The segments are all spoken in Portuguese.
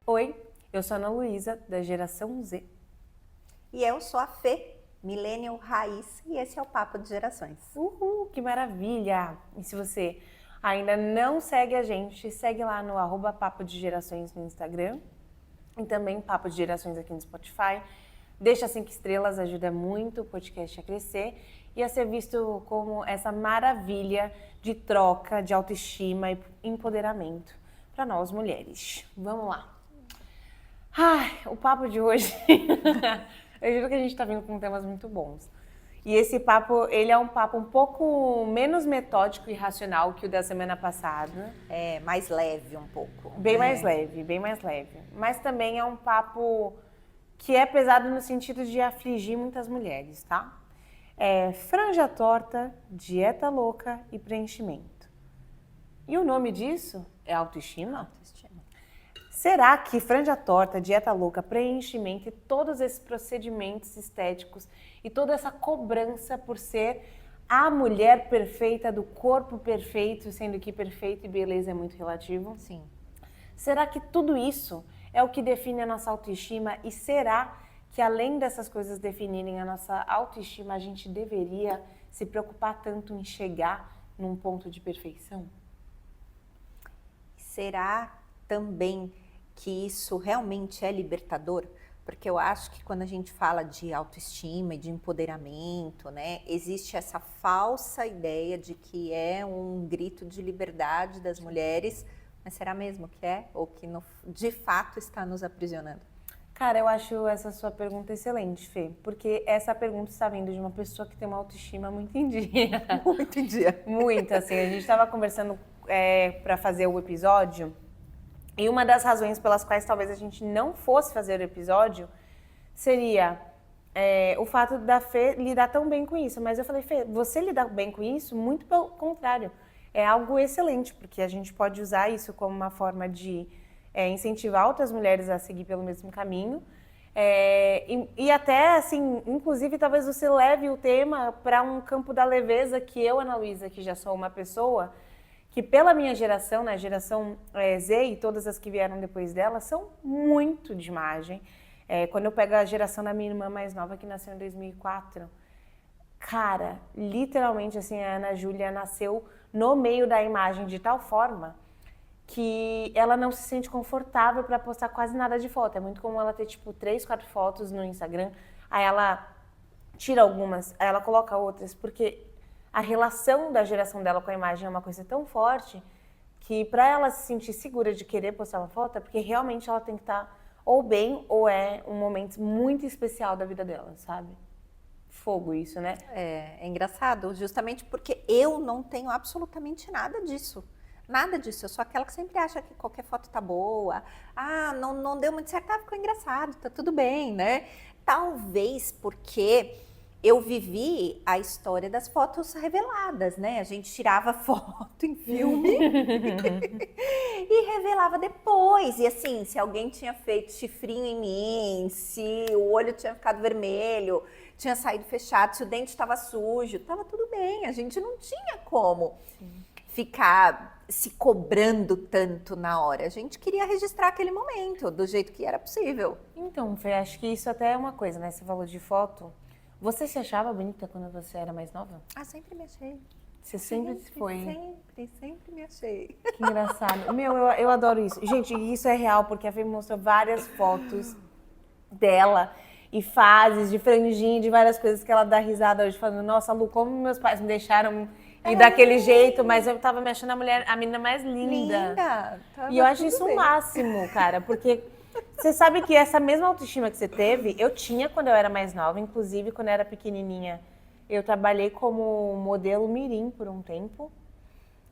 Oi, eu sou a Ana Luísa, da Geração Z. E eu sou a Fê, Millennial Raiz, e esse é o Papo de Gerações. Uhul, que maravilha! E se você ainda não segue a gente, segue lá no @Papo de Gerações no Instagram e também Papo de Gerações aqui no Spotify. Deixa 5 estrelas, ajuda muito o podcast a crescer e a ser visto como essa maravilha de troca, de autoestima e empoderamento para nós mulheres. Vamos lá! Ai, o papo de hoje, eu juro que a gente tá vindo com temas muito bons. E esse papo, ele é um papo um pouco menos metódico e racional que o da semana passada. É mais leve um pouco. Bem mais leve, bem mais leve. Mas também é um papo que é pesado no sentido de afligir muitas mulheres, tá? É franja torta, dieta louca e preenchimento. E o nome disso é autoestima? Autoestima. Será que franja torta, dieta louca, preenchimento e todos esses procedimentos estéticos e toda essa cobrança por ser a mulher perfeita, do corpo perfeito, sendo que perfeito e beleza é muito relativo? Sim. Será que tudo isso é o que define a nossa autoestima? E será que além dessas coisas definirem a nossa autoestima, a gente deveria se preocupar tanto em chegar num ponto de perfeição? Será também que isso realmente é libertador? Porque eu acho que quando a gente fala de autoestima e de empoderamento, né, existe essa falsa ideia de que é um grito de liberdade das mulheres, mas será mesmo que é? Ou que de fato está nos aprisionando? Cara, eu acho essa sua pergunta excelente, Fê, porque essa pergunta está vindo de uma pessoa que tem uma autoestima muito em dia. Muito em dia. Muito, assim, a gente estava conversando para fazer o episódio. E uma das razões pelas quais talvez a gente não fosse fazer o episódio seria o fato da Fê lidar tão bem com isso. Mas eu falei, Fê, você lidar bem com isso? Muito pelo contrário. É algo excelente, porque a gente pode usar isso como uma forma de incentivar outras mulheres a seguir pelo mesmo caminho. E até, assim, inclusive, talvez você leve o tema para um campo da leveza que eu, Ana Luísa, que já sou uma pessoa que pela minha geração, né, geração Z e todas as que vieram depois dela, são muito de imagem. Quando eu pego a geração da minha irmã mais nova, que nasceu em 2004, cara, literalmente, assim, a Ana Júlia nasceu no meio da imagem de tal forma que ela não se sente confortável para postar quase nada de foto. É muito comum ela ter, tipo, 3, 4 fotos no Instagram, aí ela tira algumas, aí ela coloca outras, porque a relação da geração dela com a imagem é uma coisa tão forte que para ela se sentir segura de querer postar uma foto é porque realmente ela tem que estar ou bem ou é um momento muito especial da vida dela, sabe? Fogo isso, né? É engraçado, justamente porque eu não tenho absolutamente nada disso. Nada disso, eu sou aquela que sempre acha que qualquer foto tá boa. Ah, não deu muito certo, ficou engraçado, tá tudo bem, né? Talvez porque eu vivi a história das fotos reveladas, né? A gente tirava foto em filme e revelava depois. E assim, se alguém tinha feito chifrinho em mim, se o olho tinha ficado vermelho, tinha saído fechado, se o dente estava sujo, estava tudo bem. A gente não tinha como ficar se cobrando tanto na hora. A gente queria registrar aquele momento do jeito que era possível. Então, Fê, acho que isso até é uma coisa, né? Você falou de foto. Você se achava bonita quando você era mais nova? Ah, sempre me achei. Você sempre foi. Sempre me achei. Que engraçado. Meu, eu adoro isso. Gente, isso é real, porque a Fê me mostrou várias fotos dela e fases de franjinha, de várias coisas que ela dá risada hoje, falando, nossa, Lu, como meus pais me deixaram ir daquele jeito, mas eu tava me achando a menina mais linda. E eu acho isso o máximo, cara, porque você sabe que essa mesma autoestima que você teve, eu tinha quando eu era mais nova, inclusive quando eu era pequenininha. Eu trabalhei como modelo mirim por um tempo.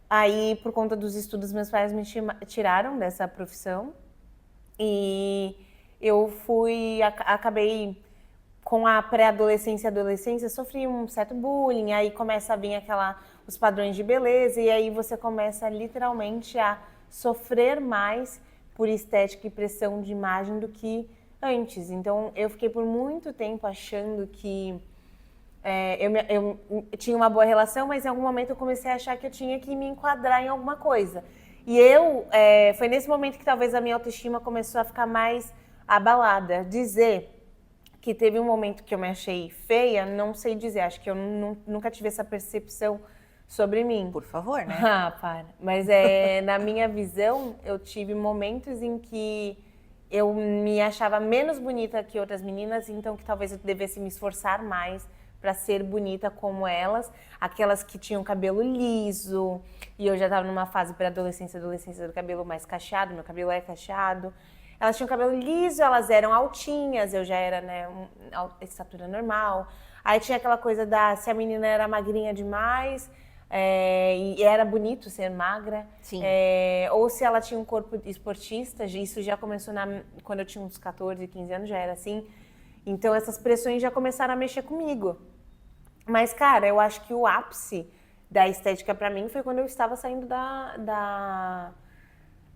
Aí, por conta dos estudos, meus pais me tiraram dessa profissão. E eu acabei com a pré-adolescência e adolescência, sofri um certo bullying, aí começa a vir os padrões de beleza, e aí você começa literalmente a sofrer mais por estética e pressão de imagem do que antes. Então, eu fiquei por muito tempo achando que eu tinha uma boa relação, mas em algum momento eu comecei a achar que eu tinha que me enquadrar em alguma coisa. E foi nesse momento que talvez a minha autoestima começou a ficar mais abalada. Dizer que teve um momento que eu me achei feia, não sei dizer. Acho que eu nunca tive essa percepção sobre mim. Por favor, né? Ah, para. Mas na minha visão, eu tive momentos em que eu me achava menos bonita que outras meninas, então que talvez eu devesse me esforçar mais para ser bonita como elas, aquelas que tinham cabelo liso, e eu já estava numa fase pré-adolescência, adolescência do cabelo mais cacheado, meu cabelo é cacheado. Elas tinham cabelo liso, elas eram altinhas, eu já era, né, estatura normal. Aí tinha aquela coisa se a menina era magrinha demais, e era bonito ser magra. Sim. Ou se ela tinha um corpo esportista, isso já começou quando eu tinha uns 14, 15 anos, já era assim. Então essas pressões já começaram a mexer comigo. Mas, cara, eu acho que o ápice da estética pra mim foi quando eu estava saindo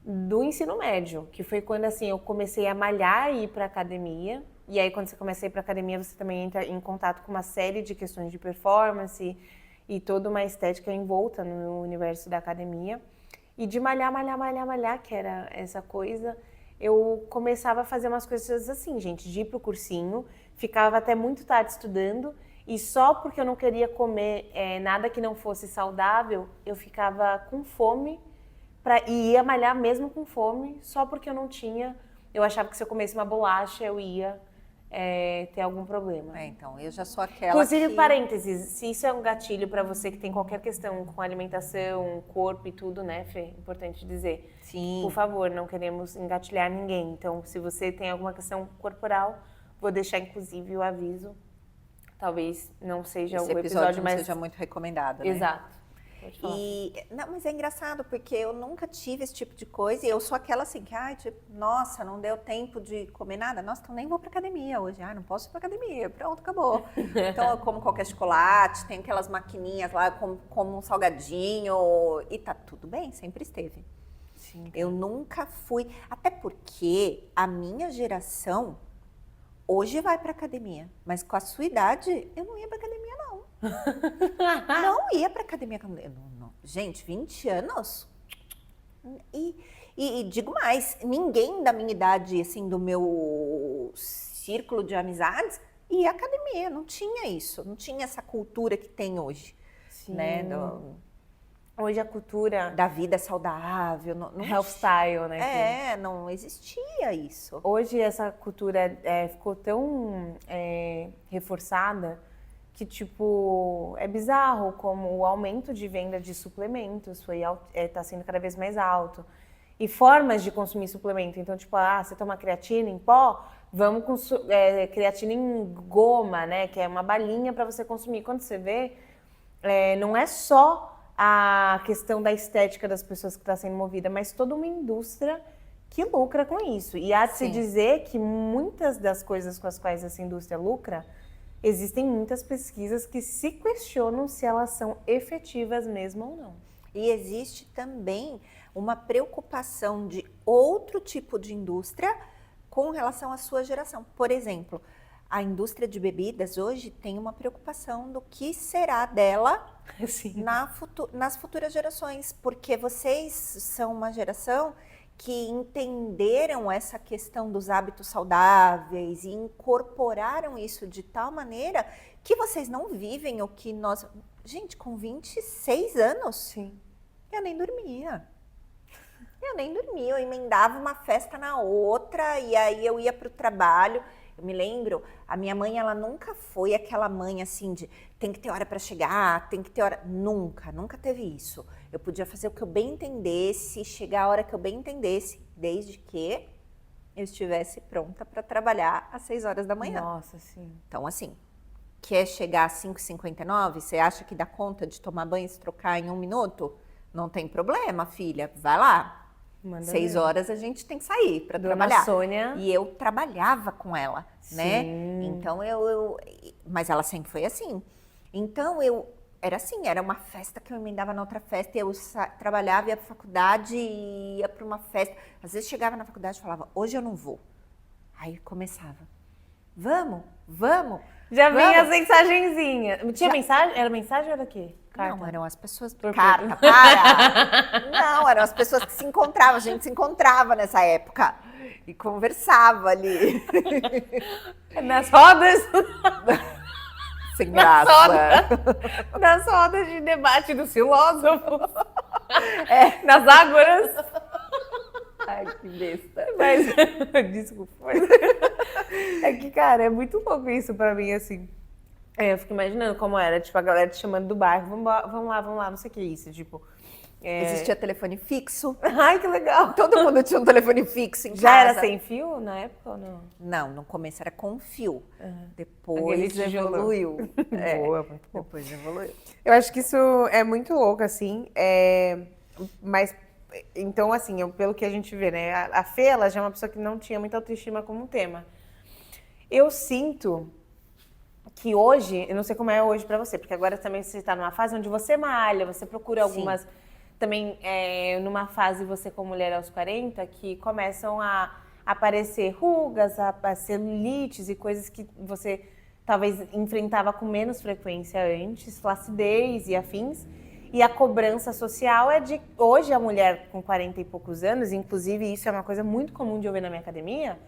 do ensino médio, que foi quando, assim, eu comecei a malhar e ir pra academia. E aí, quando você começa a ir pra academia, você também entra em contato com uma série de questões de performance e toda uma estética envolta no universo da academia. E de malhar, que era essa coisa, eu começava a fazer umas coisas assim, gente, de ir pro cursinho, ficava até muito tarde estudando, e só porque eu não queria comer nada que não fosse saudável, eu ficava com fome e ia malhar mesmo com fome, só porque eu não tinha. Eu achava que se eu comesse uma bolacha, eu ia ter algum problema. Então, eu já sou aquela Inclusive, parênteses, se isso é um gatilho pra você que tem qualquer questão com alimentação, corpo e tudo, né, Fê? Importante dizer. Sim. Por favor, não queremos engatilhar ninguém. Então, se você tem alguma questão corporal, vou deixar, inclusive, o aviso. Talvez não seja Esse o episódio mais... não seja muito recomendado, né? Exato. Não, mas é engraçado, porque eu nunca tive esse tipo de coisa e eu sou aquela assim, que, tipo, nossa, não deu tempo de comer nada, nossa, então nem vou pra academia hoje, não posso ir pra academia, pronto, acabou. Então eu como qualquer chocolate, tem aquelas maquininhas lá, como um salgadinho e tá tudo bem, sempre esteve. Sim. Eu nunca fui, até porque a minha geração hoje vai pra academia, mas com a sua idade, eu não ia pra academia, não. Não ia pra academia. Não. Gente, 20 anos? E digo mais, ninguém da minha idade, assim, do meu círculo de amizades, ia à academia. Não tinha isso, não tinha essa cultura que tem hoje. Sim. Né? Hoje a cultura... Da vida saudável. Não health style, né? Não existia isso. Hoje essa cultura ficou tão reforçada que, tipo, é bizarro como o aumento de venda de suplementos tá sendo cada vez mais alto. E formas de consumir suplemento. Então, tipo, você toma creatina em pó, vamos com creatina em goma, né? Que é uma balinha para você consumir. Quando você vê, não é só a questão da estética das pessoas que está sendo movida, mas toda uma indústria que lucra com isso. E há de se dizer que muitas das coisas com as quais essa indústria lucra, existem muitas pesquisas que se questionam se elas são efetivas mesmo ou não. E existe também uma preocupação de outro tipo de indústria com relação à sua geração. Por exemplo, a indústria de bebidas hoje tem uma preocupação do que será dela nas futuras gerações, porque vocês são uma geração que entenderam essa questão dos hábitos saudáveis e incorporaram isso de tal maneira que vocês não vivem o que nós... Gente, com 26 anos, eu nem dormia. Eu emendava uma festa na outra e aí eu ia para o trabalho. Eu me lembro, a minha mãe, ela nunca foi aquela mãe assim de tem que ter hora para chegar, tem que ter hora... Nunca teve isso. Eu podia fazer o que eu bem entendesse, chegar a hora que eu bem entendesse, desde que eu estivesse pronta para trabalhar às 6 horas da manhã. Nossa, sim. Então, assim, quer chegar às 5h59, você acha que dá conta de tomar banho e se trocar em 1 minuto? Não tem problema, filha, vai lá. 6 horas a gente tem que sair para trabalhar. Sônia. E eu trabalhava com ela, né? Então mas ela sempre foi assim. Então era assim, era uma festa que eu emendava na outra festa, e eu trabalhava, ia para faculdade, ia para uma festa. Às vezes chegava na faculdade e falava, hoje eu não vou. Aí começava, vamos, vamos. Já vamos. vinha as mensagenzinhas. Tinha mensagem? Era mensagem ou era o quê? Carta? Não, eram as pessoas... Por Carta, para! Não, eram as pessoas que se encontravam. A gente se encontrava nessa época. E conversava ali. Nas rodas. Sem graça. Nas rodas de debate dos filósofos. Nas ágoras. Ai, que besta. Mas, desculpa. É que, cara, é muito louco isso pra mim, assim. Eu fico imaginando como era, tipo, a galera te chamando do bairro, vamos lá, não sei o que é isso, tipo... Existia telefone fixo. Ai, que legal! Todo mundo tinha um telefone fixo em casa. Já era sem fio na época ou não? Não, no começo era com fio. Depois Aquele tijolão. evoluiu. Boa, muito bom. Depois evoluiu. Eu acho que isso é muito louco, assim, mas, então, assim, pelo que a gente vê, né, a Fê, ela já é uma pessoa que não tinha muita autoestima como tema. Eu sinto que hoje, eu não sei como é hoje pra você, porque agora também você tá numa fase onde você malha, você procura algumas... Sim. Também numa fase, você como mulher aos 40, que começam a aparecer rugas, a celulites e coisas que você talvez enfrentava com menos frequência antes, flacidez e afins. E a cobrança social é de... Hoje, a mulher com 40 e poucos anos, inclusive isso é uma coisa muito comum de eu ver na minha academia,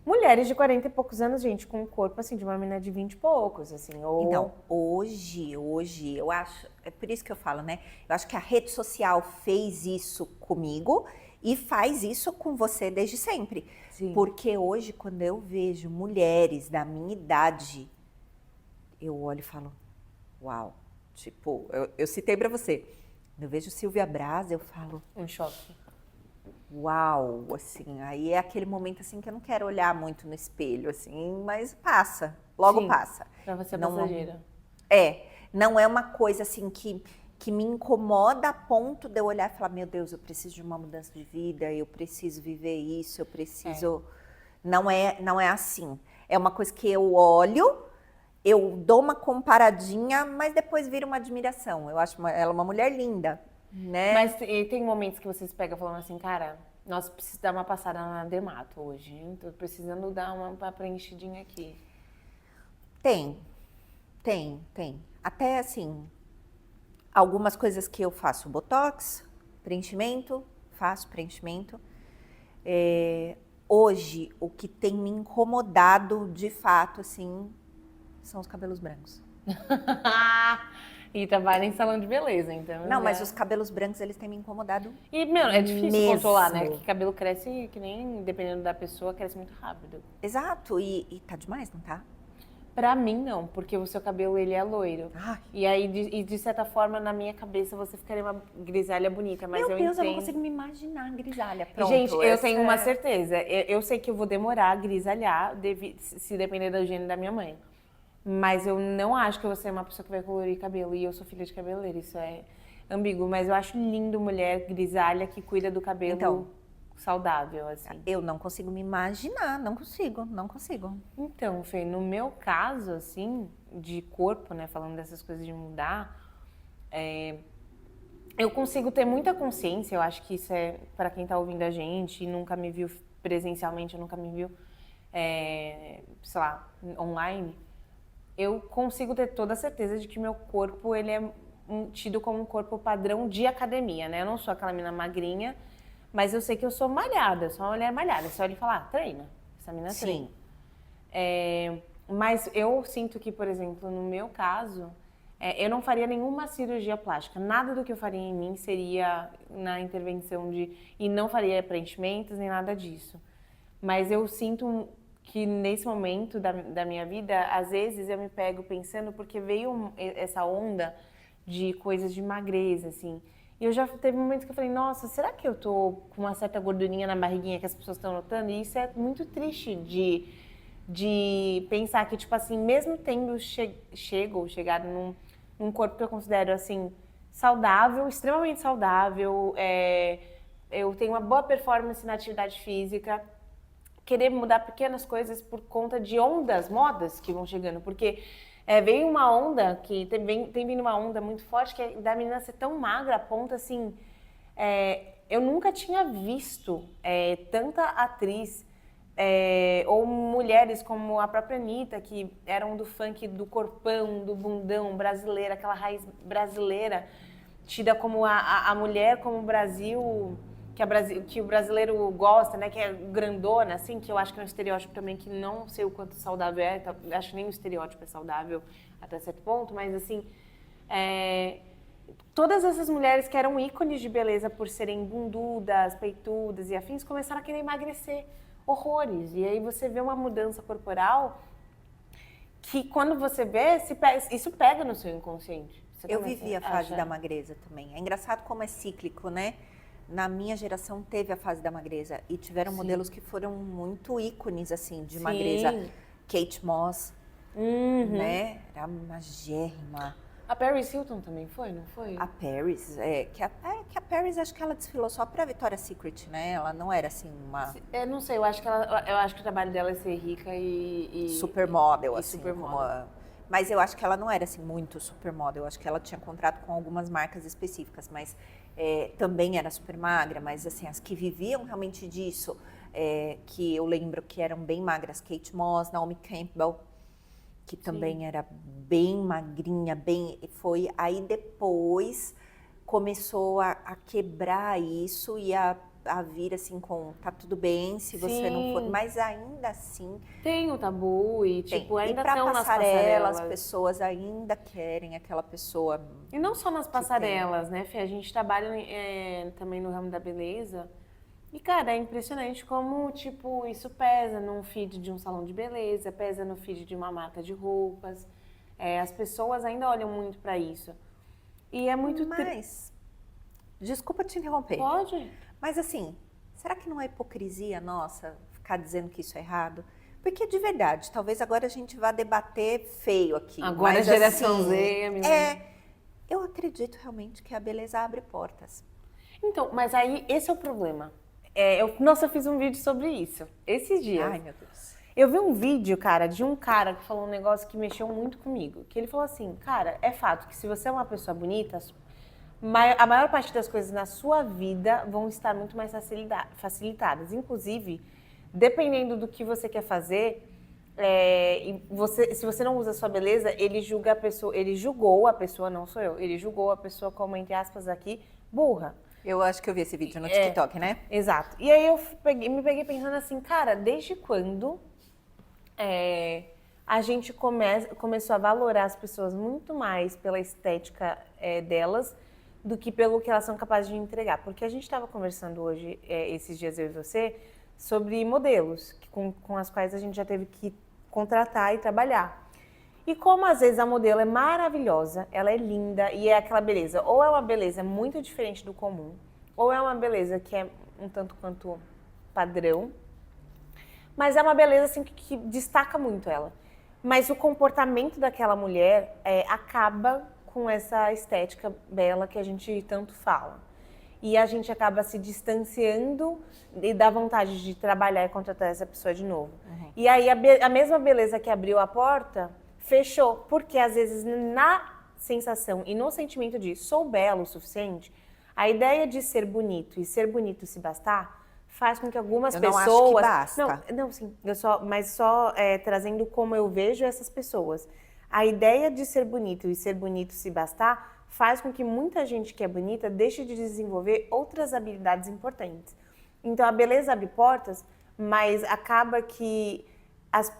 mulheres de 40 e poucos anos, gente, com um corpo, assim, de uma menina de 20 e poucos, assim, ou... Então, hoje, eu acho... É por isso que eu falo, né? Eu acho que a rede social fez isso comigo e faz isso com você desde sempre. Sim. Porque hoje, quando eu vejo mulheres da minha idade, eu olho e falo, uau. Tipo, eu citei pra você. Eu vejo Silvia Braz, eu falo... Um choque. Uau, assim, aí é aquele momento assim que eu não quero olhar muito no espelho, assim, mas passa, logo Sim, passa. Pra você é Não- passageira. Não é uma coisa assim que me incomoda a ponto de eu olhar e falar, meu Deus, eu preciso de uma mudança de vida, eu preciso viver isso, eu preciso... Não é assim. É uma coisa que eu olho, eu dou uma comparadinha, mas depois vira uma admiração. Eu acho ela uma mulher linda, né? Mas tem momentos que você se pega falando assim, cara, nós precisamos dar uma passada na dermato hoje, hein? Tô precisando dar uma preenchidinha aqui. Tem. Até assim, algumas coisas que eu faço botox, preenchimento, faço preenchimento. Hoje, o que tem me incomodado de fato, assim, são os cabelos brancos. E trabalha em salão de beleza, então. Não, mas os cabelos brancos, eles têm me incomodado. E, meu, é difícil mesmo. controlar, né? Porque cabelo cresce que nem, dependendo da pessoa, cresce muito rápido. Exato, e tá demais, não tá? Pra mim, não, porque o seu cabelo, ele é loiro. Ai. E aí, de certa forma, na minha cabeça, você ficaria uma grisalha bonita, mas Meu eu Deus, eu não entendo. consigo me imaginar grisalha. Pronto, Gente, eu essa tenho uma é- certeza. Eu sei que eu vou demorar a grisalhar, se depender do gene da minha mãe. Mas eu não acho que eu vou ser uma pessoa que vai colorir cabelo. E eu sou filha de cabeleireiro, isso é ambíguo. Mas eu acho lindo mulher grisalha que cuida do cabelo Então, saudável, assim. Eu não consigo me imaginar, não consigo. Então, Fê, no meu caso, assim, de corpo, né, falando dessas coisas de mudar, eu consigo ter muita consciência, eu acho que isso é para quem tá ouvindo a gente e nunca me viu presencialmente, nunca me viu, sei lá, online, eu consigo ter toda a certeza de que meu corpo, ele é tido como um corpo padrão de academia, né? Eu não sou aquela menina magrinha, mas eu sei que eu sou malhada, sou uma mulher malhada. Você olha e fala, treina, essa menina treina. Mas eu sinto que, por exemplo, no meu caso, eu não faria nenhuma cirurgia plástica. Nada do que eu faria em mim seria na intervenção e não faria preenchimentos nem nada disso. Mas eu sinto que nesse momento da minha vida, às vezes eu me pego pensando, porque veio essa onda de coisas de magreza, assim. E eu já teve momentos que eu falei, nossa, será que eu tô com uma certa gordurinha na barriguinha que as pessoas estão notando? E isso é muito triste de pensar que, tipo assim, mesmo tendo chegado num corpo que eu considero, assim, saudável, extremamente saudável, eu tenho uma boa performance na atividade física, querer mudar pequenas coisas por conta de modas que vão chegando, porque veio uma onda, que tem vindo uma onda muito forte, que é da menina ser tão magra a ponto, assim, eu nunca tinha visto tanta atriz Ou mulheres como a própria Anitta, que eram do funk, do corpão, do bundão brasileira, aquela raiz brasileira, tida como a mulher como o Brasil, que o brasileiro gosta, né? Que é grandona, assim, que eu acho que é um estereótipo também que não sei o quanto saudável é, acho que nem o estereótipo é saudável até certo ponto, mas assim, todas essas mulheres que eram ícones de beleza por serem bundudas, peitudas e afins, começaram a querer emagrecer horrores. E aí você vê uma mudança corporal que quando você vê, isso pega no seu inconsciente. Eu vivi a fase da magreza também. É engraçado como é cíclico, né? Na minha geração teve a fase da magreza e tiveram modelos que foram muito ícones, assim, de magreza. Kate Moss, né? Era magérrima. A Paris Hilton também foi, não foi? A Paris, que a Paris, acho que ela desfilou só pra Victoria's Secret, né? Ela não era, assim, uma... Eu não sei, eu acho que o trabalho dela é ser rica e supermodel, assim. Supermodel. Mas eu acho que ela não era, assim, muito supermodel. Eu acho que ela tinha contrato com algumas marcas específicas, mas também era super magra. Mas, assim, as que viviam realmente disso, que eu lembro que eram bem magras, Kate Moss, Naomi Campbell, que também era bem magrinha, foi aí depois começou a quebrar isso e a vir assim com tá tudo bem se você não for, mas ainda assim tem o tabu e tipo ainda e pra estão passarela, nas as pessoas ainda querem aquela pessoa. E não só nas passarelas, né, Fê? A gente trabalha também no ramo da beleza. E, cara, é impressionante como, tipo, isso pesa num feed de um salão de beleza, pesa no feed de uma marca de roupas. As pessoas ainda olham muito pra isso. E é muito... Mas, desculpa te interromper. Pode? Mas, assim, será que não é hipocrisia nossa ficar dizendo que isso é errado? Porque, de verdade, talvez agora a gente vá debater feio aqui. Agora mas, a geração assim, Z, eu acredito realmente que a beleza abre portas. Então, mas aí, esse é o problema. Eu fiz um vídeo sobre isso, esses dias. Ai, meu Deus. Eu vi um vídeo, cara, de um cara que falou um negócio que mexeu muito comigo. Que ele falou assim, cara, é fato que se você é uma pessoa bonita, a maior parte das coisas na sua vida vão estar muito mais facilitadas. Inclusive, dependendo do que você quer fazer, se você não usa a sua beleza, ele julgou a pessoa, não sou eu, ele julgou a pessoa como, entre aspas, aqui, burra. Eu acho que eu vi esse vídeo no TikTok, né? Exato. E aí eu me peguei pensando assim, cara, desde quando a gente começou a valorar as pessoas muito mais pela estética delas do que pelo que elas são capazes de entregar? Porque a gente estava conversando hoje, esses dias eu e você, sobre modelos com as quais a gente já teve que contratar e trabalhar. E como às vezes a modelo é maravilhosa, ela é linda e é aquela beleza, ou é uma beleza muito diferente do comum, ou é uma beleza que é um tanto quanto padrão, mas é uma beleza assim que destaca muito ela. Mas o comportamento daquela mulher acaba com essa estética bela que a gente tanto fala. E a gente acaba se distanciando e dá vontade de trabalhar e contratar essa pessoa de novo. Uhum. E aí a mesma beleza que abriu a porta fechou, porque às vezes na sensação e no sentimento de sou belo o suficiente, a ideia de ser bonito e ser bonito se bastar faz com que algumas pessoas... não acho que basta. Não, sim, mas só trazendo como eu vejo essas pessoas. A ideia de ser bonito e ser bonito se bastar faz com que muita gente que é bonita deixe de desenvolver outras habilidades importantes. Então a beleza abre portas, mas acaba que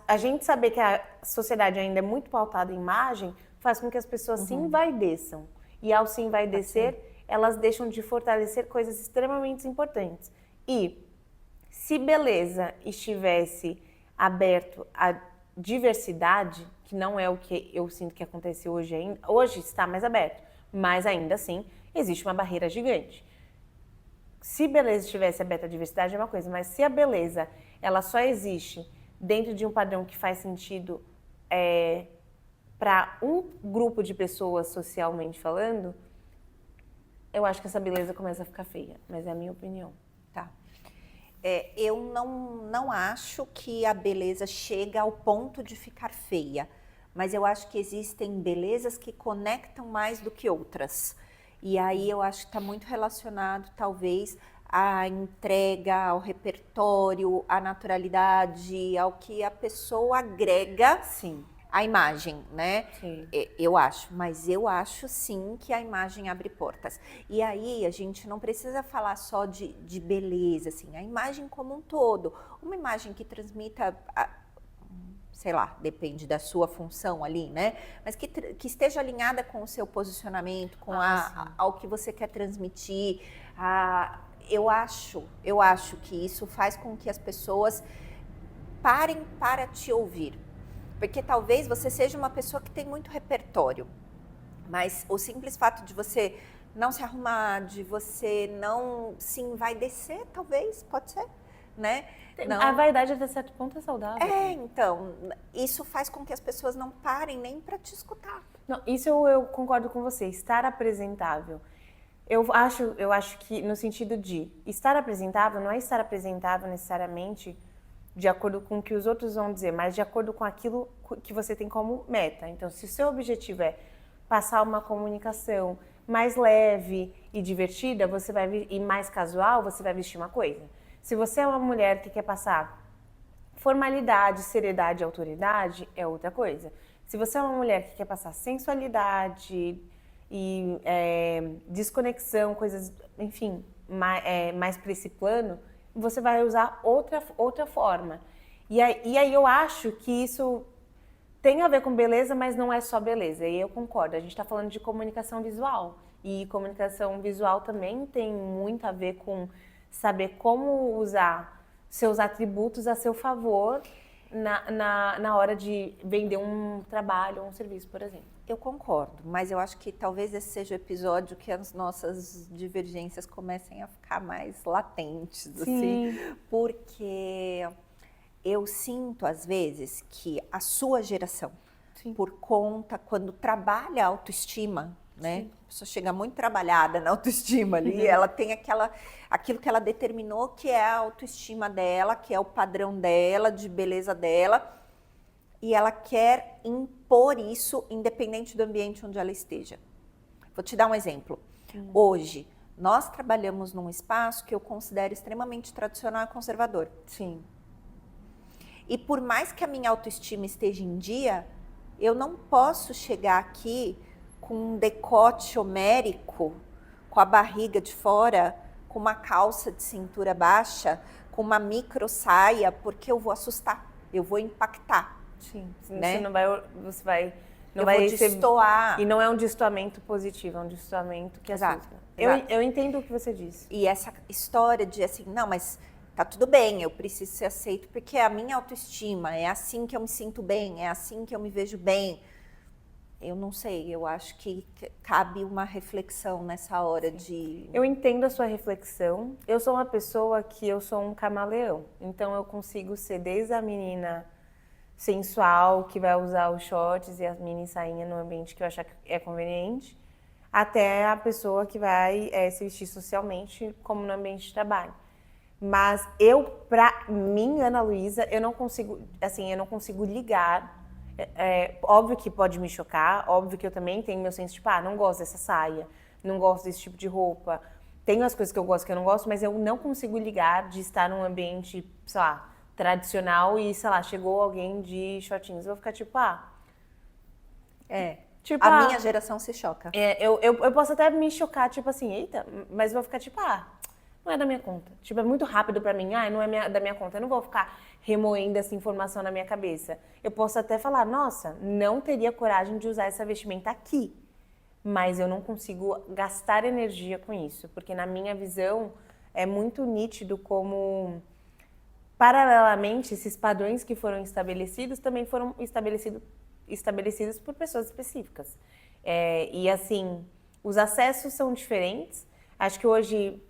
a gente saber que a sociedade ainda é muito pautada em imagem faz com que as pessoas se envaideçam. E ao se envaidecer, elas deixam de fortalecer coisas extremamente importantes. E se beleza estivesse aberto à diversidade, que não é o que eu sinto que acontece hoje ainda, hoje está mais aberto, mas ainda assim existe uma barreira gigante. Se beleza estivesse aberta à diversidade é uma coisa, mas se a beleza ela só existe dentro de um padrão que faz sentido para um grupo de pessoas socialmente falando, eu acho que essa beleza começa a ficar feia, mas é a minha opinião. Tá. Eu não acho que a beleza chega ao ponto de ficar feia, mas eu acho que existem belezas que conectam mais do que outras. E aí eu acho que está muito relacionado, talvez, à entrega, ao repertório, à naturalidade, ao que a pessoa agrega Sim. à imagem, né? Sim. Eu acho, mas eu acho sim que a imagem abre portas. E aí a gente não precisa falar só de beleza, assim, a imagem como um todo. Uma imagem que transmita, sei lá, depende da sua função ali, né? Mas que esteja alinhada com o seu posicionamento, com ao que você quer transmitir. Eu acho que isso faz com que as pessoas parem para te ouvir. Porque talvez você seja uma pessoa que tem muito repertório, mas o simples fato de você não se arrumar, de você não se envaidecer, talvez, pode ser, né? Não. A vaidade até certo ponto é saudável. Então, isso faz com que as pessoas não parem nem para te escutar. Não, isso eu concordo com você, estar apresentável. Eu acho que no sentido de estar apresentável, não é estar apresentável necessariamente de acordo com o que os outros vão dizer, mas de acordo com aquilo que você tem como meta. Então, se o seu objetivo é passar uma comunicação mais leve e divertida, e mais casual, você vai vestir uma coisa. Se você é uma mulher que quer passar formalidade, seriedade e autoridade, é outra coisa. Se você é uma mulher que quer passar sensualidade e desconexão, coisas, enfim, mais para esse plano, você vai usar outra forma. E aí eu acho que isso tem a ver com beleza, mas não é só beleza. E eu concordo, a gente está falando de comunicação visual. E comunicação visual também tem muito a ver com saber como usar seus atributos a seu favor na hora de vender um trabalho ou um serviço, por exemplo. Eu concordo, mas eu acho que talvez esse seja o episódio que as nossas divergências comecem a ficar mais latentes, assim, porque eu sinto às vezes que a sua geração, por conta, quando trabalha a autoestima, né? A pessoa chega muito trabalhada na autoestima ali, ela tem aquilo que ela determinou que é a autoestima dela, que é o padrão dela, de beleza dela, e ela quer impor isso independente do ambiente onde ela esteja. Vou te dar um exemplo. Hoje, nós trabalhamos num espaço que eu considero extremamente tradicional e conservador. Sim. E por mais que a minha autoestima esteja em dia, eu não posso chegar aqui com um decote homérico, com a barriga de fora, com uma calça de cintura baixa, com uma micro saia, porque eu vou assustar, eu vou impactar. Sim, né? Não vai destoar. E não é um destoamento positivo, é um destoamento que assusta. Eu entendo o que você disse. E essa história de assim, não, mas tá tudo bem, eu preciso ser aceito porque é a minha autoestima, é assim que eu me sinto bem, é assim que eu me vejo bem. Eu não sei, eu acho que cabe uma reflexão nessa hora de... Eu entendo a sua reflexão. Eu sou uma pessoa que eu sou um camaleão. Então eu consigo ser desde a menina sensual, que vai usar os shorts e as mini sainha no ambiente que eu achar que é conveniente, até a pessoa que vai se vestir socialmente, como no ambiente de trabalho. Mas pra mim, Ana Luísa, eu não consigo ligar. Óbvio que pode me chocar, óbvio que eu também tenho meu senso, tipo, não gosto dessa saia, não gosto desse tipo de roupa. Tenho as coisas que eu gosto que eu não gosto, mas eu não consigo ligar de estar num ambiente, sei lá, tradicional e, sei lá, chegou alguém de shortinhos. Eu vou ficar tipo, Tipo, a minha geração se choca. Eu posso até me chocar, tipo assim, eita, mas eu vou ficar tipo, não é da minha conta. Tipo, é muito rápido pra mim, não é da minha conta. Eu não vou ficar remoendo essa informação na minha cabeça. Eu posso até falar, nossa, não teria coragem de usar essa vestimenta aqui. Mas eu não consigo gastar energia com isso. Porque na minha visão, é muito nítido como... Paralelamente, esses padrões que foram estabelecidos também foram estabelecidos por pessoas específicas. E assim, os acessos são diferentes. Acho que hoje,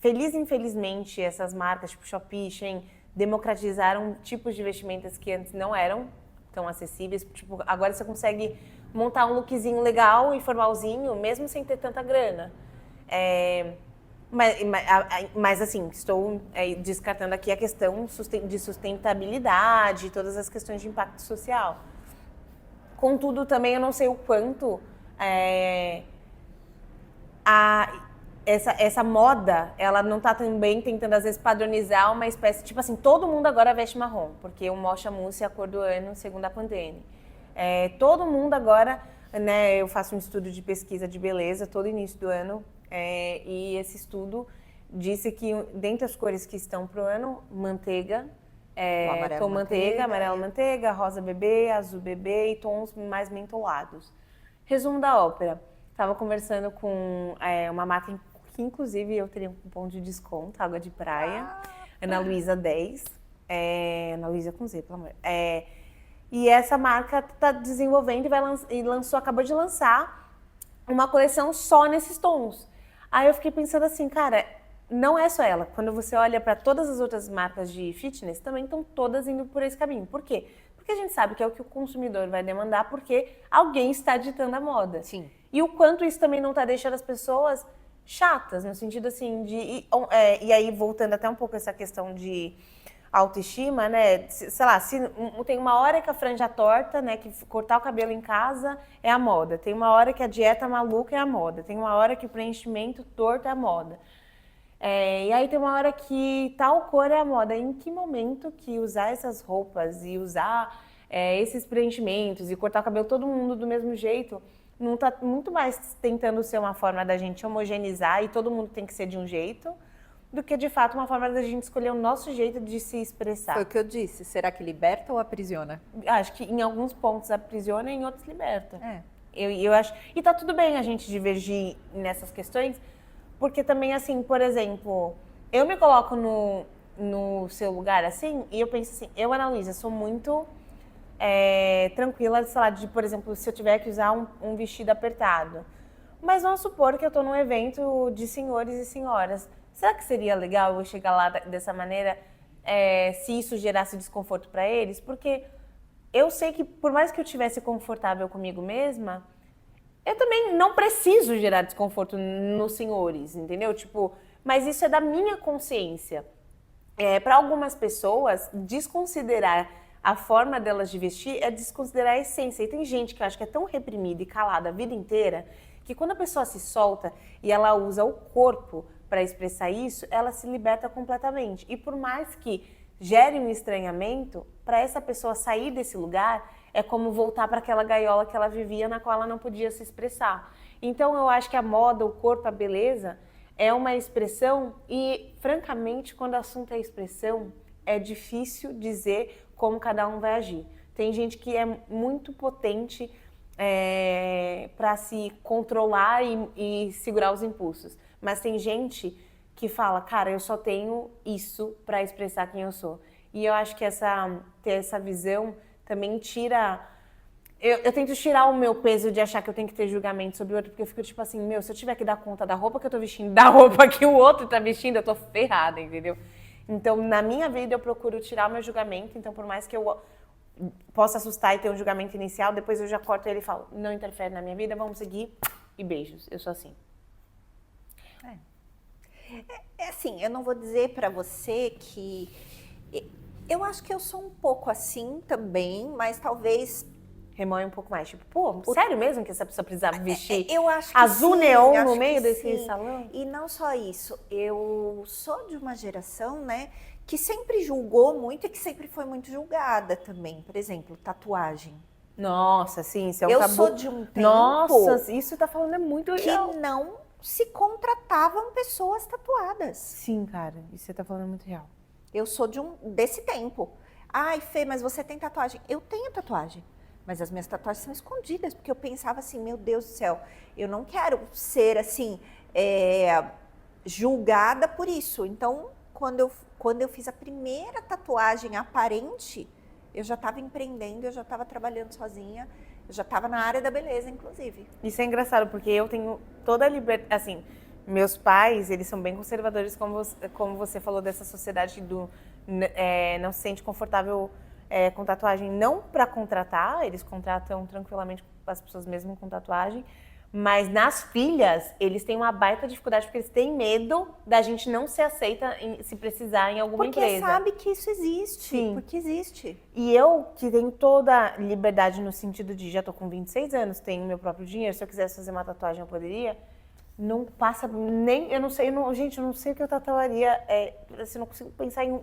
infelizmente, essas marcas tipo Shopee, Shein, democratizaram tipos de vestimentas que antes não eram tão acessíveis. Tipo, agora você consegue montar um lookzinho legal e formalzinho, mesmo sem ter tanta grana. Mas assim, estou descartando aqui a questão de sustentabilidade, todas as questões de impacto social. Contudo, também eu não sei o quanto essa moda, ela não tá também tentando, às vezes, padronizar uma espécie... Tipo assim, todo mundo agora veste marrom, porque o Mocha Mousse é a cor do ano, segundo a Pantene. Todo mundo agora, né, eu faço um estudo de pesquisa de beleza todo início do ano, e esse estudo disse que, dentre as cores que estão pro ano, manteiga, tom manteiga, amarelo manteiga, rosa bebê, azul bebê e tons mais mentolados. Resumo da ópera. Estava conversando com uma marca que, inclusive, eu teria um cupom de desconto, Água de Praia, Ana Luísa 10, Ana Luísa com Z, pelo amor. E essa marca está desenvolvendo e acabou de lançar uma coleção só nesses tons. Aí eu fiquei pensando assim, cara, não é só ela. Quando você olha para todas as outras marcas de fitness, também estão todas indo por esse caminho. Por quê? Porque a gente sabe que é o que o consumidor vai demandar, porque alguém está ditando a moda. Sim. E o quanto isso também não está deixando as pessoas chatas, no sentido assim de... E aí, voltando até um pouco essa questão de autoestima, né? Sei lá, se tem uma hora que a franja é torta, né? Que cortar o cabelo em casa é a moda. Tem uma hora que a dieta maluca é a moda. Tem uma hora que o preenchimento torto é a moda. E aí tem uma hora que tal cor é a moda. Em que momento que usar essas roupas e usar esses preenchimentos e cortar o cabelo todo mundo do mesmo jeito não está muito mais tentando ser uma forma da gente homogeneizar e todo mundo tem que ser de um jeito, do que de fato uma forma da gente escolher o nosso jeito de se expressar. Foi o que eu disse. Será que liberta ou aprisiona? Acho que em alguns pontos aprisiona e em outros liberta. Eu acho. E tá tudo bem a gente divergir nessas questões, porque também, assim, por exemplo, eu me coloco no seu lugar, assim, e eu penso assim, eu, Ana Luísa, sou muito tranquila, sei lá, de, por exemplo, se eu tiver que usar um vestido apertado. Mas vamos supor que eu tô num evento de senhores e senhoras. Será que seria legal eu chegar lá dessa maneira, se isso gerasse desconforto para eles? Porque eu sei que, por mais que eu estivesse confortável comigo mesma, eu também não preciso gerar desconforto nos senhores, entendeu? Tipo, mas isso é da minha consciência. Para algumas pessoas, desconsiderar a forma delas de vestir é desconsiderar a essência. E tem gente que eu acho que é tão reprimida e calada a vida inteira, que quando a pessoa se solta e ela usa o corpo para expressar isso, ela se liberta completamente. E por mais que gere um estranhamento, para essa pessoa sair desse lugar, é como voltar para aquela gaiola que ela vivia, na qual ela não podia se expressar. Então eu acho que a moda, o corpo, a beleza é uma expressão e, francamente, quando o assunto é expressão, é difícil dizer como cada um vai agir. Tem gente que é muito potente para se controlar e segurar os impulsos. Mas tem gente que fala, cara, eu só tenho isso para expressar quem eu sou. E eu acho que ter essa visão também tira... Eu tento tirar o meu peso de achar que eu tenho que ter julgamento sobre o outro, porque eu fico tipo assim, se eu tiver que dar conta da roupa que eu tô vestindo, da roupa que o outro tá vestindo, eu tô ferrada, entendeu? Então, na minha vida, eu procuro tirar o meu julgamento. Então, por mais que eu possa assustar e ter um julgamento inicial, depois eu já corto ele e falo, não interfere na minha vida, vamos seguir e beijos. Eu sou assim. Assim, eu não vou dizer pra você que... Eu acho que eu sou um pouco assim também, mas talvez... Remoe um pouco mais. Tipo, pô, sério mesmo que essa pessoa precisava vestir eu acho que azul sim, neon no meio desse salão? E não só isso, eu sou de uma geração, né, que sempre julgou muito e que sempre foi muito julgada também. Por exemplo, tatuagem. Nossa, sim, isso é um eu tabu. Sou de um tempo... Nossa, isso tá falando é muito real. Que não se contratavam pessoas tatuadas. Sim, cara, isso você tá falando é muito real. Eu sou desse tempo. Ai, Fê, mas você tem tatuagem? Eu tenho tatuagem. Mas as minhas tatuagens são escondidas, porque eu pensava assim, meu Deus do céu, eu não quero ser assim, julgada por isso. Então, quando eu fiz a primeira tatuagem aparente, eu já estava empreendendo, eu já estava trabalhando sozinha, eu já estava na área da beleza, inclusive. Isso é engraçado, porque eu tenho toda a liberdade, assim, meus pais, eles são bem conservadores, como você falou dessa sociedade do não se sente confortável com tatuagem, não para contratar, eles contratam tranquilamente as pessoas mesmo com tatuagem, mas nas filhas, eles têm uma baita dificuldade, porque eles têm medo da gente não ser aceita se precisar em alguma empresa. Porque sabe que isso existe. Sim. Porque existe. E eu, que tenho toda a liberdade no sentido de já tô com 26 anos, tenho meu próprio dinheiro, se eu quisesse fazer uma tatuagem eu poderia, não passa nem, eu não sei, gente, eu não sei o que eu tatuaria, assim, não consigo pensar em,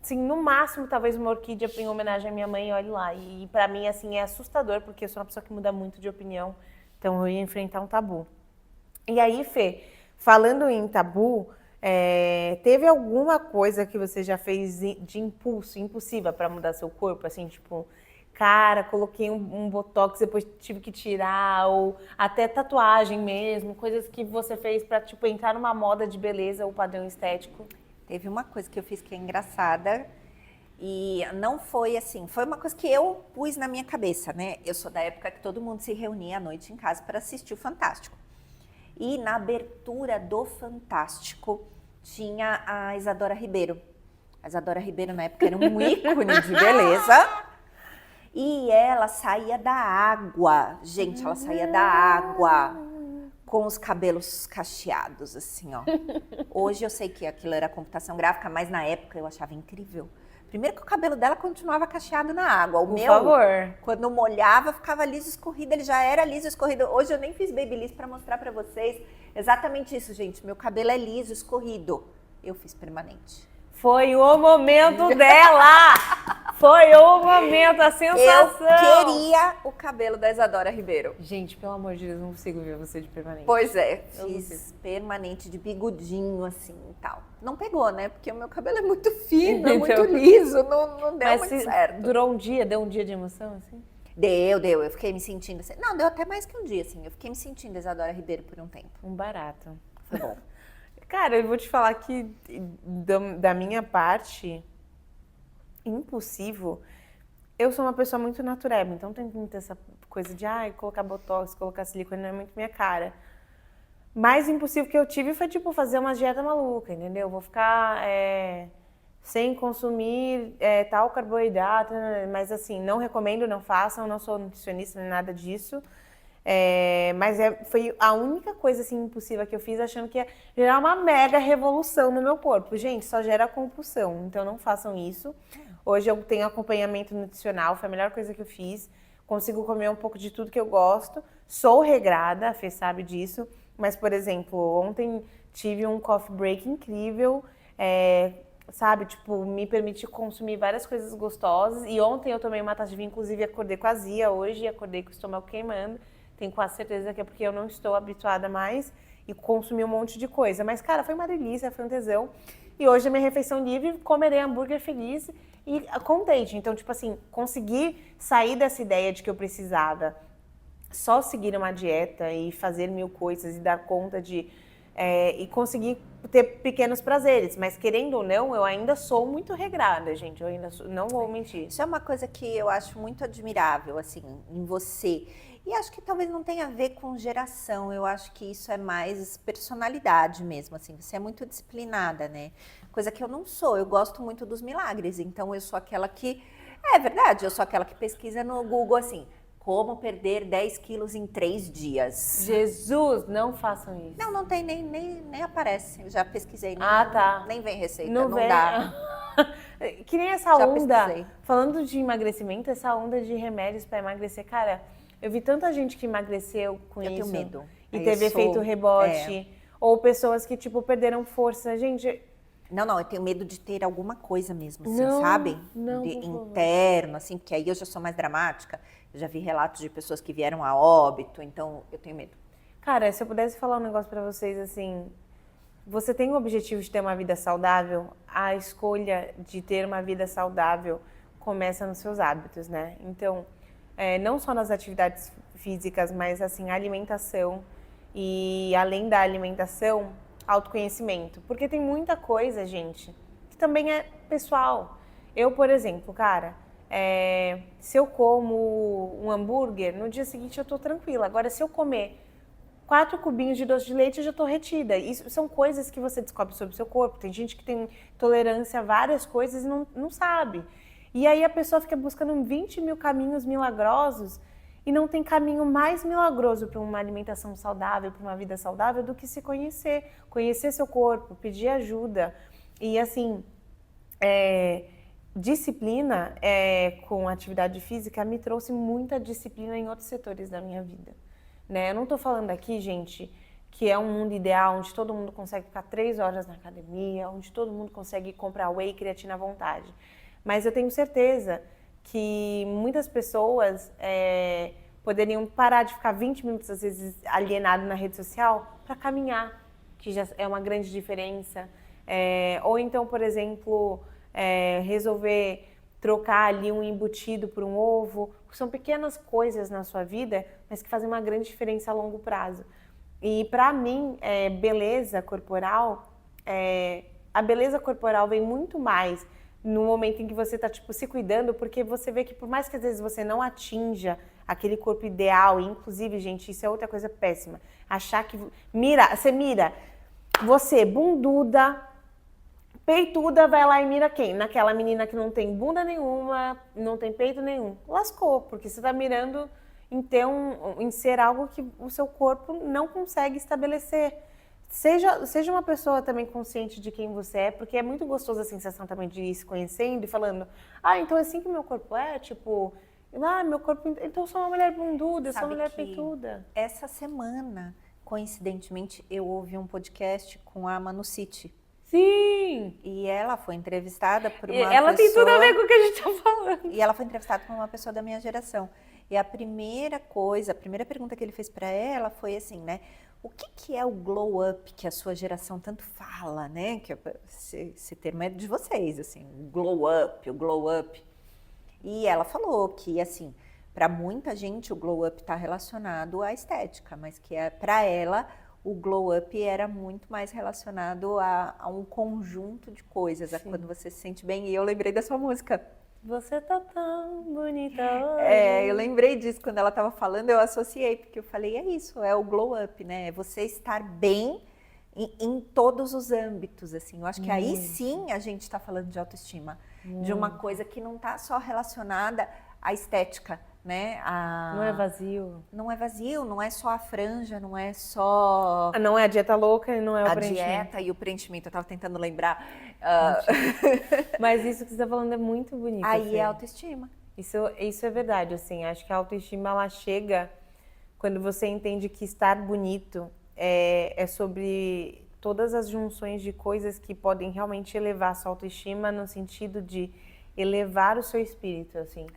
assim, no máximo, talvez uma orquídea em homenagem à minha mãe, olhe lá. E pra mim, assim, é assustador, porque eu sou uma pessoa que muda muito de opinião, então eu ia enfrentar um tabu. E aí, Fê, falando em tabu, teve alguma coisa que você já fez de impulso, impulsiva pra mudar seu corpo, assim, tipo, cara, coloquei um botox, depois tive que tirar, ou até tatuagem mesmo, coisas que você fez pra, tipo, entrar numa moda de beleza ou padrão estético? Teve uma coisa que eu fiz que é engraçada e não foi assim, foi uma coisa que eu pus na minha cabeça, né? Eu sou da época que todo mundo se reunia à noite em casa para assistir o Fantástico. E na abertura do Fantástico tinha a Isadora Ribeiro. A Isadora Ribeiro na época era um ícone de beleza. E ela saía da água, gente, ela saía da água com os cabelos cacheados, assim, ó. Hoje eu sei que aquilo era computação gráfica, mas na época eu achava incrível. Primeiro que o cabelo dela continuava cacheado na água. O Por meu, favor. quando molhava, ficava liso escorrido, ele já era liso escorrido. Hoje eu nem fiz babyliss pra mostrar pra vocês. Exatamente isso, gente. Meu cabelo é liso escorrido. Eu fiz permanente. Foi o momento dela! Foi o momento, a sensação! Eu queria o cabelo da Isadora Ribeiro. Gente, pelo amor de Deus, não consigo ver você de permanente. Pois é, Eu não fiz permanente de bigodinho assim e tal. Não pegou, né? Porque o meu cabelo é muito fino, é muito Então- liso, não deu Mas muito certo. durou um dia, deu um dia de emoção, assim? Deu. Eu fiquei me sentindo assim. Não, deu até mais que um dia, assim. Eu fiquei me sentindo Isadora Ribeiro por um tempo. Um barato. Foi bom. Cara, eu vou te falar que da minha parte, impulsivo, eu sou uma pessoa muito natureba, então tem muita essa coisa de colocar botox, colocar silicone, não é muito minha cara. Mais impulsivo que eu tive foi, tipo, fazer uma dieta maluca, entendeu? Vou ficar sem consumir tal carboidrato, mas assim, não recomendo, não façam, não sou nutricionista nem nada disso. Mas foi a única coisa assim impulsiva que eu fiz, achando que ia gerar uma mega revolução no meu corpo. Gente, só gera compulsão, então não façam isso. Hoje eu tenho acompanhamento nutricional, foi a melhor coisa que eu fiz. Consigo comer um pouco de tudo que eu gosto. Sou regrada, a Fê sabe disso. Mas, por exemplo, ontem tive um coffee break incrível, sabe? Tipo, me permite consumir várias coisas gostosas. E ontem eu tomei uma taça de vinho, inclusive acordei com azia hoje, acordei com o estômago queimando. Tenho quase certeza que é porque eu não estou habituada mais e consumi um monte de coisa. Mas, cara, foi uma delícia, foi um tesão. E hoje a minha refeição livre, comerei hambúrguer feliz e contente. Então, tipo assim, consegui sair dessa ideia de que eu precisava só seguir uma dieta e fazer mil coisas e dar conta de... e conseguir ter pequenos prazeres. Mas, querendo ou não, eu ainda sou muito regrada, gente. Eu ainda não vou mentir. Isso é uma coisa que eu acho muito admirável, assim, em você. E acho que talvez não tenha a ver com geração, eu acho que isso é mais personalidade mesmo, assim, você é muito disciplinada, né? Coisa que eu não sou, eu gosto muito dos milagres, então eu sou aquela que, é verdade, eu sou aquela que pesquisa no Google, assim, como perder 10 quilos em 3 dias. Jesus, não façam isso. Não tem, nem aparece, eu já pesquisei, tá. Nem vem receita, Não não vem. dá. Que nem essa Já onda, pesquisei. falando de emagrecimento, essa onda de remédios para emagrecer, cara, eu vi tanta gente que emagreceu com Eu isso. tenho medo. E Aí teve eu sou- efeito rebote. Ou pessoas que, tipo, perderam força. Gente, Não, eu tenho medo de ter alguma coisa mesmo, assim, Não, sabe? não, por favor. Interno, assim, porque aí eu já sou mais dramática. Eu já vi relatos de pessoas que vieram a óbito, então eu tenho medo. cara, se eu pudesse falar um negócio pra vocês, assim, você tem o objetivo de ter uma vida saudável, a escolha de ter uma vida saudável começa nos seus hábitos, né? Então, não só nas atividades físicas, mas, assim, a alimentação e, além da alimentação, autoconhecimento. Porque tem muita coisa, gente, que também é pessoal. Eu, por exemplo, cara, se eu como um hambúrguer, no dia seguinte eu tô tranquila. Agora, se eu comer 4 cubinhos de doce de leite, eu já tô retida. Isso são coisas que você descobre sobre o seu corpo. Tem gente que tem tolerância a várias coisas e não sabe. E aí a pessoa fica buscando 20 mil caminhos milagrosos e não tem caminho mais milagroso para uma alimentação saudável, para uma vida saudável, do que se conhecer. Conhecer seu corpo, pedir ajuda. E assim, disciplina com atividade física me trouxe muita disciplina em outros setores da minha vida. Né? Eu não tô falando aqui, gente, que é um mundo ideal, onde todo mundo consegue ficar 3 horas na academia, onde todo mundo consegue comprar whey e creatina à vontade. Mas eu tenho certeza que muitas pessoas poderiam parar de ficar 20 minutos, às vezes, alienado na rede social para caminhar, que já é uma grande diferença. Ou então, por exemplo, resolver trocar ali um embutido por um ovo. São pequenas coisas na sua vida, mas que fazem uma grande diferença a longo prazo. E para mim, beleza corporal, a beleza corporal vem muito mais no momento em que você está se cuidando, porque você vê que por mais que às vezes você não atinja aquele corpo ideal, e inclusive, gente, isso é outra coisa péssima, achar que você bunduda, peituda, vai lá e mira quem? Naquela menina que não tem bunda nenhuma, não tem peito nenhum. Lascou, porque você está mirando em ser algo que o seu corpo não consegue estabelecer. Seja uma pessoa também consciente de quem você é, porque é muito gostoso a sensação também de ir se conhecendo e falando, então é assim que meu corpo é, tipo, meu corpo, então eu sou uma mulher bunduda, eu sou uma mulher peituda. Essa semana, coincidentemente, eu ouvi um podcast com a Manu City. Sim! E ela foi entrevistada por uma ela pessoa... tem tudo a ver com o que a gente tá falando. E ela foi entrevistada por uma pessoa da minha geração. E a primeira pergunta que ele fez para ela foi assim, né? O que é o glow up que a sua geração tanto fala, né? Que esse termo é de vocês, assim, o glow up. E ela falou que, assim, para muita gente o glow up está relacionado à estética, mas que para ela o glow up era muito mais relacionado a um conjunto de coisas, a quando você se sente bem. E eu lembrei da sua música. Você tá tão bonita hoje. Eu lembrei disso quando ela estava falando, eu associei, porque eu falei, é isso, é o glow up, né? É você estar bem em todos os âmbitos, assim. Eu acho que aí sim a gente está falando de autoestima, de uma coisa que não está só relacionada à estética, né? Não é vazio. Não é vazio, não é só a franja, não é só... Não é a dieta louca e não é o preenchimento. A dieta e o preenchimento, eu estava tentando lembrar. Mas isso que você está falando é muito bonito. Aí assim. é autoestima. Isso é verdade, assim. Acho que a autoestima, ela chega quando você entende que estar bonito é sobre todas as junções de coisas que podem realmente elevar a sua autoestima no sentido de elevar o seu espírito, assim.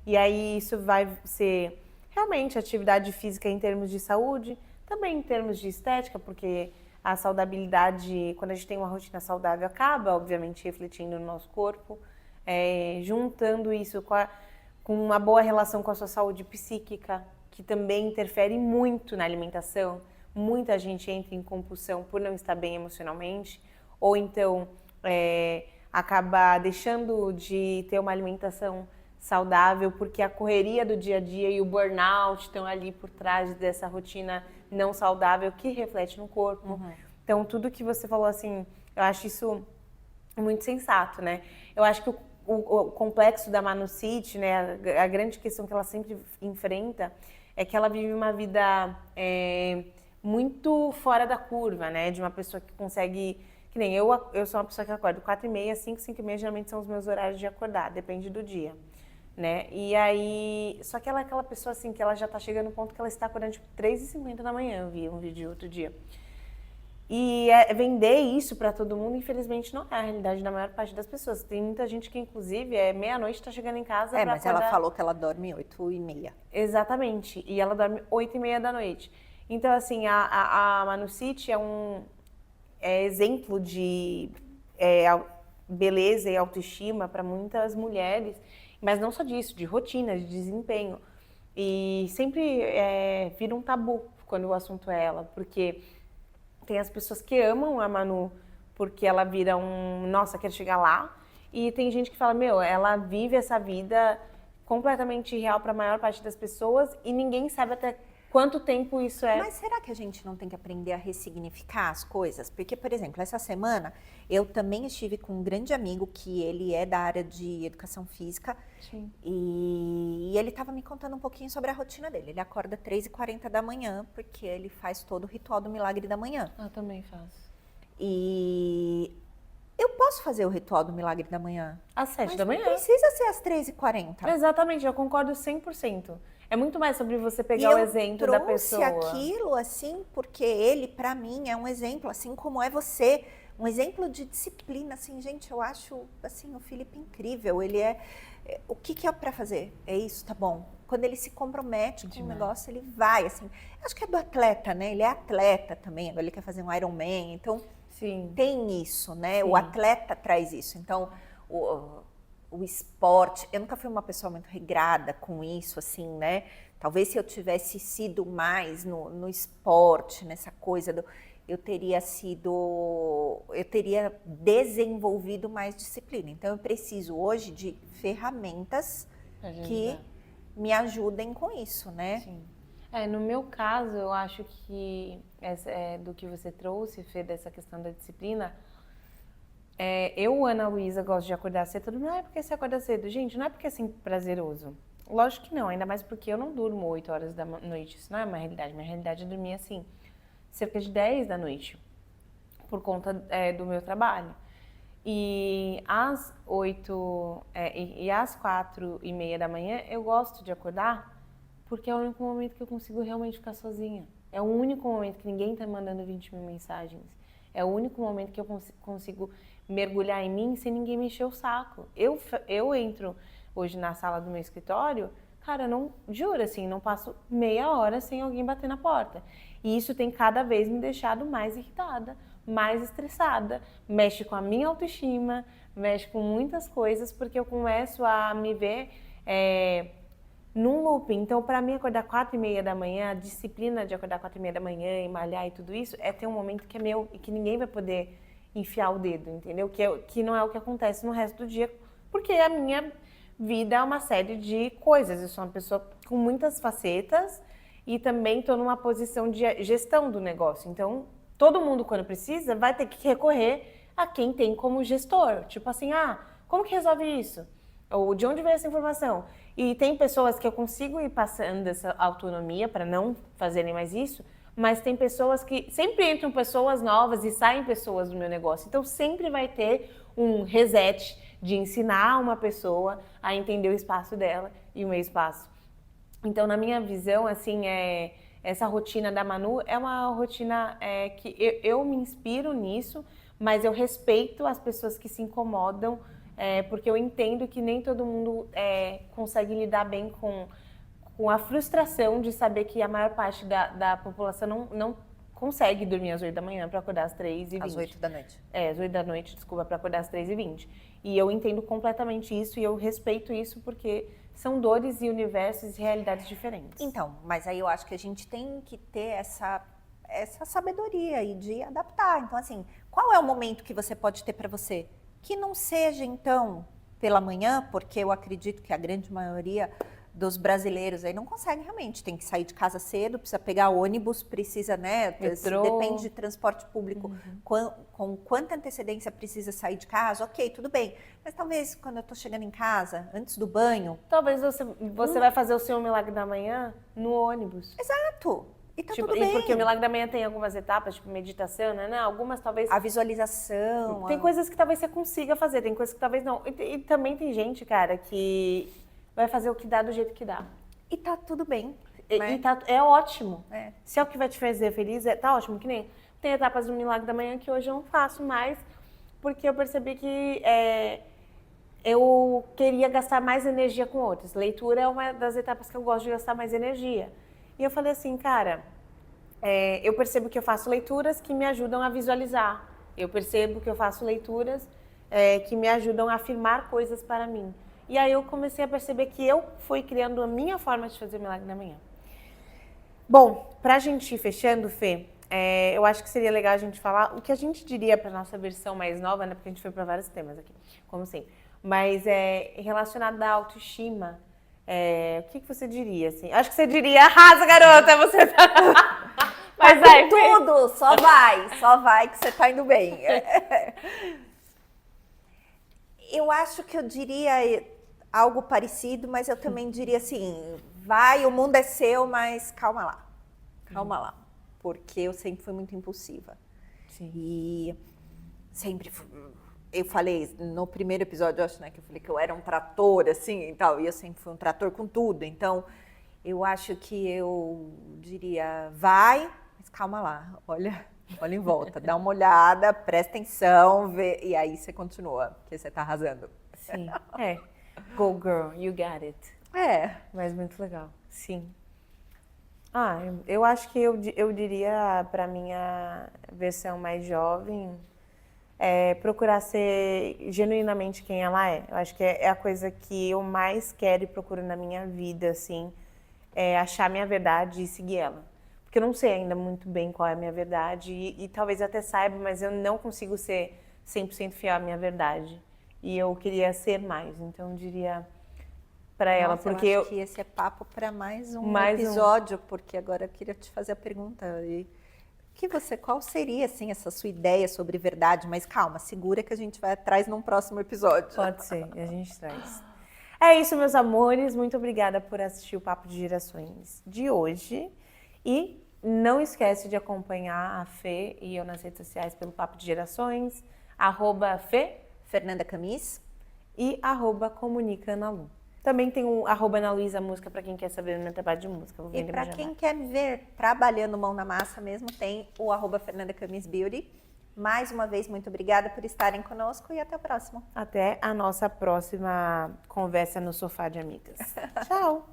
E aí isso vai ser realmente atividade física em termos de saúde, também em termos de estética, porque a saudabilidade, quando a gente tem uma rotina saudável, acaba, obviamente, refletindo no nosso corpo, juntando isso com uma boa relação com a sua saúde psíquica, que também interfere muito na alimentação. Muita gente entra em compulsão por não estar bem emocionalmente, ou então acaba deixando de ter uma alimentação saudável, porque a correria do dia a dia e o burnout estão ali por trás dessa rotina não saudável que reflete no corpo. Então, tudo que você falou, assim, eu acho isso muito sensato, né? Eu acho que o complexo da Manu City, né, a grande questão que ela sempre enfrenta é que ela vive uma vida muito fora da curva, né? De uma pessoa que consegue... Que nem eu sou uma pessoa que acordo 4h30, 5h, geralmente são os meus horários de acordar, depende do dia. Né? E aí, só que ela é aquela pessoa assim que ela já tá chegando no ponto que ela está acordando tipo 3h50 da manhã, eu vi um vídeo outro dia. E vender isso para todo mundo, infelizmente, não é a realidade da maior parte das pessoas. Tem muita gente que, inclusive, meia-noite está chegando em casa pra mas acordar... ela falou que ela dorme 8h30. Exatamente, e ela dorme 8h30 da noite. Então, assim, a Manu City é exemplo de beleza e autoestima para muitas mulheres. Mas não só disso, de rotina, de desempenho. E sempre vira um tabu quando o assunto é ela, porque tem as pessoas que amam a Manu porque ela vira nossa, quero chegar lá. E tem gente que fala, ela vive essa vida completamente irreal para a maior parte das pessoas e ninguém sabe até quanto tempo isso é. Mas será que a gente não tem que aprender a ressignificar as coisas? Porque, por exemplo, essa semana eu também estive com um grande amigo que ele é da área de educação física. Sim. E ele estava me contando um pouquinho sobre a rotina dele. Ele acorda 3h40 da manhã porque ele faz todo o ritual do milagre da manhã. Eu também faço. E eu posso fazer o ritual do milagre da manhã? Às 7 da manhã. Não precisa ser às 3h40. Exatamente, eu concordo 100%. É muito mais sobre você E pegar o eu exemplo da trouxe pessoa. aquilo, assim, porque ele, pra mim, é um exemplo, assim como é você. Um exemplo de disciplina, assim, gente, eu acho, assim, o Felipe incrível. Ele o que é pra fazer? É isso, tá bom. Quando ele se compromete com o negócio, ele vai, assim. Acho que é do atleta, né? Ele é atleta também, agora ele quer fazer um Ironman, então Sim. tem isso, né? Sim. O atleta traz isso. Então, o esporte, eu nunca fui uma pessoa muito regrada com isso, assim, né? Talvez se eu tivesse sido mais no esporte, nessa coisa eu teria desenvolvido mais disciplina. Então, eu preciso hoje de ferramentas que me ajudem com isso, né? Sim. No meu caso, eu acho que do que você trouxe, Fê, dessa questão da disciplina, eu, Ana Luísa, gosto de acordar cedo. Não é porque você acorda cedo, gente, não é porque é assim prazeroso. Lógico que não, ainda mais porque eu não durmo 8 horas da noite. Isso não é uma realidade. Minha realidade é dormir assim, cerca de 10 da noite, por conta do meu trabalho. E às 8 e às 4:30 da manhã eu gosto de acordar porque é o único momento que eu consigo realmente ficar sozinha. É o único momento que ninguém tá mandando 20 mil mensagens. É o único momento que eu consigo mergulhar em mim sem ninguém me encher o saco. Eu entro hoje na sala do meu escritório, cara, não, juro assim, não passo meia hora sem alguém bater na porta. E isso tem cada vez me deixado mais irritada, mais estressada, mexe com a minha autoestima, mexe com muitas coisas, porque eu começo a me ver num loop. Então, para mim, acordar 4:30 da manhã, a disciplina de acordar 4:30 da manhã e malhar e tudo isso, é ter um momento que é meu e que ninguém vai poder enfiar o dedo, entendeu? Que não é o que acontece no resto do dia, porque a minha vida é uma série de coisas. Eu sou uma pessoa com muitas facetas e também estou numa posição de gestão do negócio. Então, todo mundo, quando precisa, vai ter que recorrer a quem tem como gestor. Tipo assim, como que resolve isso? Ou de onde veio essa informação? E tem pessoas que eu consigo ir passando essa autonomia para não fazerem mais isso, mas tem pessoas que sempre entram pessoas novas e saem pessoas do meu negócio. Então sempre vai ter um reset de ensinar uma pessoa a entender o espaço dela e o meu espaço. Então, na minha visão, assim, essa rotina da Manu é uma rotina que eu me inspiro nisso, mas eu respeito as pessoas que se incomodam, porque eu entendo que nem todo mundo consegue lidar bem com a frustração de saber que a maior parte da população não consegue dormir às 8 da manhã para acordar às 3h20. Às 8 da noite. Às 8 da noite, desculpa, para acordar às 3h20. E eu entendo completamente isso e eu respeito isso porque são dores e universos e realidades diferentes. Então, mas aí eu acho que a gente tem que ter essa sabedoria aí de adaptar. Então, assim, qual é o momento que você pode ter para você? Que não seja, então, pela manhã, porque eu acredito que a grande maioria dos brasileiros aí não consegue realmente, tem que sair de casa cedo, precisa pegar ônibus, precisa, né, depende de transporte público, com quanta antecedência precisa sair de casa, ok, tudo bem, mas talvez quando eu tô chegando em casa, antes do banho... Talvez você vai fazer o seu milagre da manhã no ônibus. Exato! E tá Tipo, tudo bem. E porque o milagre da manhã tem algumas etapas, tipo meditação, né? Algumas talvez... A visualização... Tem coisas que talvez você consiga fazer, tem coisas que talvez não. E também tem gente, cara, que vai fazer o que dá do jeito que dá. E tá tudo bem. Né? É ótimo. É. Se é o que vai te fazer feliz, tá ótimo. Que nem tem etapas do milagre da manhã que hoje eu não faço mais, porque eu percebi que eu queria gastar mais energia com outras. Leitura é uma das etapas que eu gosto de gastar mais energia. E eu falei assim, cara, eu percebo que eu faço leituras que me ajudam a visualizar. Eu percebo que eu faço leituras que me ajudam a afirmar coisas para mim. E aí eu comecei a perceber que eu fui criando a minha forma de fazer o milagre da manhã. Bom, pra gente ir fechando, Fê, eu acho que seria legal a gente falar o que a gente diria pra nossa versão mais nova, né? Porque a gente foi pra vários temas aqui, como sempre. Mas relacionado à autoestima, o que você diria, assim? Acho que você diria, arrasa, garota, você tá... Mas vai, tudo, só vai que você tá indo bem. Eu acho que eu diria algo parecido, mas eu também diria assim, vai, o mundo é seu, mas calma lá, porque eu sempre fui muito impulsiva. Sim. E sempre fui, eu falei no primeiro episódio, eu acho, né, que eu falei que eu era um trator, assim, e tal, e eu sempre fui um trator com tudo, então Eu acho que eu diria, vai, mas calma lá, olha em volta, dá uma olhada, presta atenção, vê, e aí você continua, porque você tá arrasando. Sim, Go girl, you got it. Mas muito legal, sim. Eu acho que eu diria para minha versão mais jovem, procurar ser genuinamente quem ela é. Eu acho que é a coisa que eu mais quero e procuro na minha vida, assim, é achar minha verdade e seguir ela. Porque eu não sei ainda muito bem qual é a minha verdade e talvez eu até saiba, mas eu não consigo ser 100% fiel à minha verdade. E eu queria ser mais, então eu diria para ela, porque eu acho que esse é papo para mais um episódio, porque agora eu queria te fazer a pergunta. Qual seria, assim, essa sua ideia sobre verdade? Mas calma, segura que a gente vai atrás num próximo episódio. Pode ser, a gente traz. É isso, meus amores. Muito obrigada por assistir o Papo de Gerações de hoje. E não esquece de acompanhar a Fê e eu nas redes sociais pelo Papo de Gerações, @Fê Fernanda Camis e @ComunicaAnaLu. Também tem o @AnaLuísa Música para quem quer saber do meu trabalho de música. E para quem quer me ver trabalhando mão na massa mesmo, tem o @Fernanda Camis Beauty. Mais uma vez, muito obrigada por estarem conosco e até o próximo. Até a nossa próxima conversa no Sofá de Amigas. Tchau!